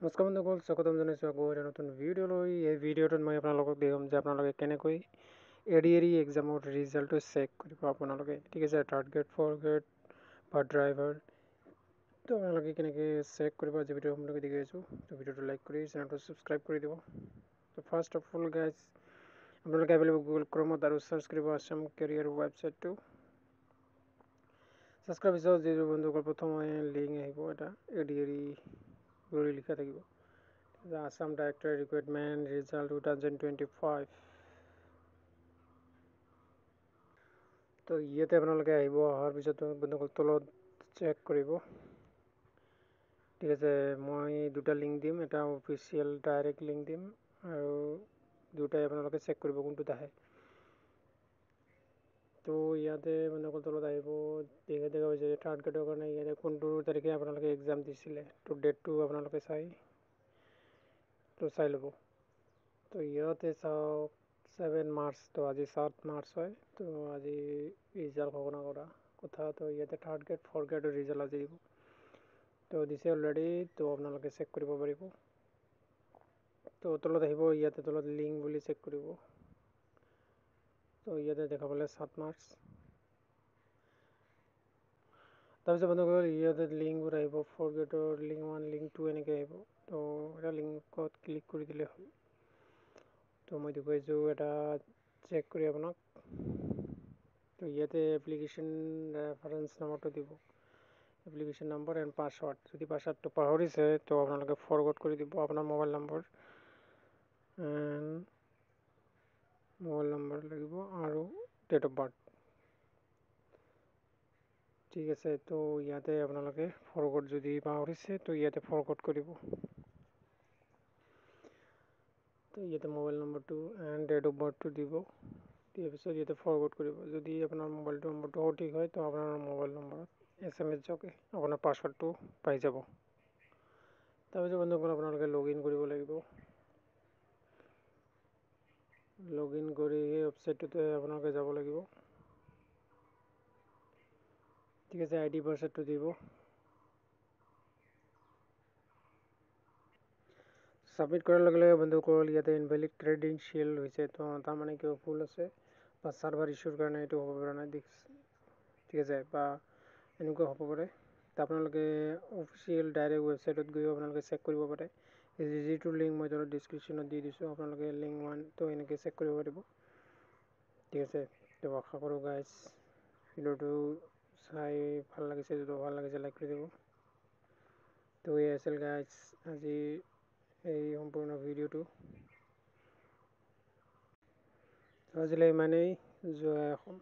নমস্কাৰ বন্ধুসকল, স্বাগতম জনাইছোঁ আকৌ এটা নতুন ভিডিঅ' লৈ। এই ভিডিঅ'টোত মই আপোনালোকক দেখুৱাম যে আপোনালোকে কেনেকৈ এডিআৰই এক্সামৰ ৰিজাল্টটো চেক কৰিব আপোনালোকে। ঠিক আছে, থাৰ্ড গ্ৰেড, ফ'ৰ্থ গ্ৰেড বা ড্ৰাইভাৰ, তো আপোনালোকে কেনেকৈ চেক কৰিব আজি ভিডিঅ' আপোনালোকে দেখি আছোঁ। তো ভিডিঅ'টো লাইক কৰি চেনেলটো ছাবস্ক্ৰাইব কৰি দিব। তো ফাৰ্ষ্ট অফ অল গাইজ, আপোনালোকে এভেইলেবল গুগল ক্ৰমত আৰু চাৰ্চ কৰিব আছাম কেৰিয়াৰ ৱেবছাইটটো। চাৰ্চ কৰাৰ পিছত যিটো বন্ধুসকল প্ৰথমে লিংক আহিব, এটা এডিআৰই বুলি লিখা থাকিব, আছাম ডাইৰেক্টৰ ৰিক্ৰুইটমেণ্ট ৰিজাল্ট 2025। তো ইয়াতে আপোনালোকে আহিব, অহাৰ পিছত বন্ধুসকল তলত চেক কৰিব। ঠিক আছে, মই দুটা লিংক দিম, এটা অফিচিয়েল ডাইৰেক্ট লিংক দিম আৰু দুটাই আপোনালোকে চেক কৰিব কোনটোত আহে। তো ইয়াতে বন্ধুসকল তলত আহিব, দেখা হৈছে থাৰ্ড গ্ৰেডৰ কাৰণে ইয়াতে কোনটো তাৰিখে আপোনালোকে এক্সাম দিছিলে, তো ডেটটো আপোনালোকে চাই ল'ব। তো ইয়াতে চাওক 7 মাৰ্চ, তো আজি 7 মাৰ্চ হয়। তো আজি ৰিজাল্ট ঘোষণা কৰা কথা। তো ইয়াতে থাৰ্ড গ্ৰেড, ফ'ৰ্থ গ্ৰেডৰ ৰিজাল্ট আজি দিব। তো দিছে অলৰেডি, তো আপোনালোকে চেক কৰিব পাৰিব। তো তলত আহিব, ইয়াতে তলত লিংক বুলি চেক কৰিব। তো ইয়াতে দেখা পালে 7 মাৰ্চ। তাৰপিছত বন্ধুসকল ইয়াতে লিংকবোৰ আহিব, ফ'ৰ্থ গ্ৰেডৰ লিংক 1, লিংক 2 এনেকৈ আহিব। তো এটা লিংকত ক্লিক কৰি দিলে হ'ল। তো মই দেখুৱাইছোঁ এটা চেক কৰি আপোনাক। তো ইয়াতে এপ্লিকেশ্যন ৰেফাৰেঞ্চ নম্বৰটো দিব, এপ্লিকেশ্যন নম্বৰ এণ্ড পাছৱাৰ্ড। যদি পাছৱাৰ্ডটো পাহৰিছে তো আপোনালোকে ফৰৱাৰ্ড কৰি দিব আপোনাৰ মোবাইল নম্বৰ লাগিব আৰু ডেট অফ বাৰ্থ। ঠিক আছে, তো ইয়াতে আপোনালোকে ফৰৱাৰ্ড যদি পাহৰিছে তো ইয়াতে ফৰৱাৰ্ড কৰিব। তো ইয়াতে মোবাইল নম্বৰটো এণ্ড ডেট অফ বাৰ্থটো দিব, দিয়াৰ পিছত ইয়াতে ফৰৱাৰ্ড কৰিব। যদি আপোনাৰ মোবাইলটো নম্বৰটো সঠিক হয় তো আপোনাৰ মোবাইল নম্বৰত SMS যোগে আপোনাৰ পাছৱাৰ্ডটো পাই যাব। তাৰপিছত বন্ধুসকল আপোনালোকে লগ ইন কৰিব লাগিব। লগ ইন কৰি সেই ৱেবছাইটটোতে আপোনালোকে যাব লাগিব। ঠিক আছে, ID পাছৱাৰ্ডটো দিব। ছাবমিট কৰাৰ লগে লগে বন্ধুসকল ইয়াতে ইনভেলিড ক্ৰেডেনচিয়েল হৈছে, তো তাৰমানে কিবা ভুল আছে বা ছাৰ্ভাৰ ইছ্যুৰ কাৰণে এইটো হ'ব পৰা নাই। ঠিক আছে, বা এনেকুৱা হ'ব পাৰে। তো আপোনালোকে অফিচিয়েল ডাইৰেক্ট ৱেবছাইটত গৈও আপোনালোকে চেক কৰিব পাৰে। যিটো লিংক মই তলত ডিছক্ৰিপশ্যনত দি দিছোঁ, আপোনালোকে লিংক 1 তো এনেকৈ চেক কৰিব পাৰিব। ঠিক আছে, তো আশা কৰোঁ গাইজ ভিডিঅ'টো চাই ভাল লাগিছে, যদি ভাল লাগিছে লাইক কৰি দিব। তো এই আছিল গাইজ আজি এই সম্পূৰ্ণ ভিডিঅ'টো। আজিলৈ ইমানেই। জয় অসম।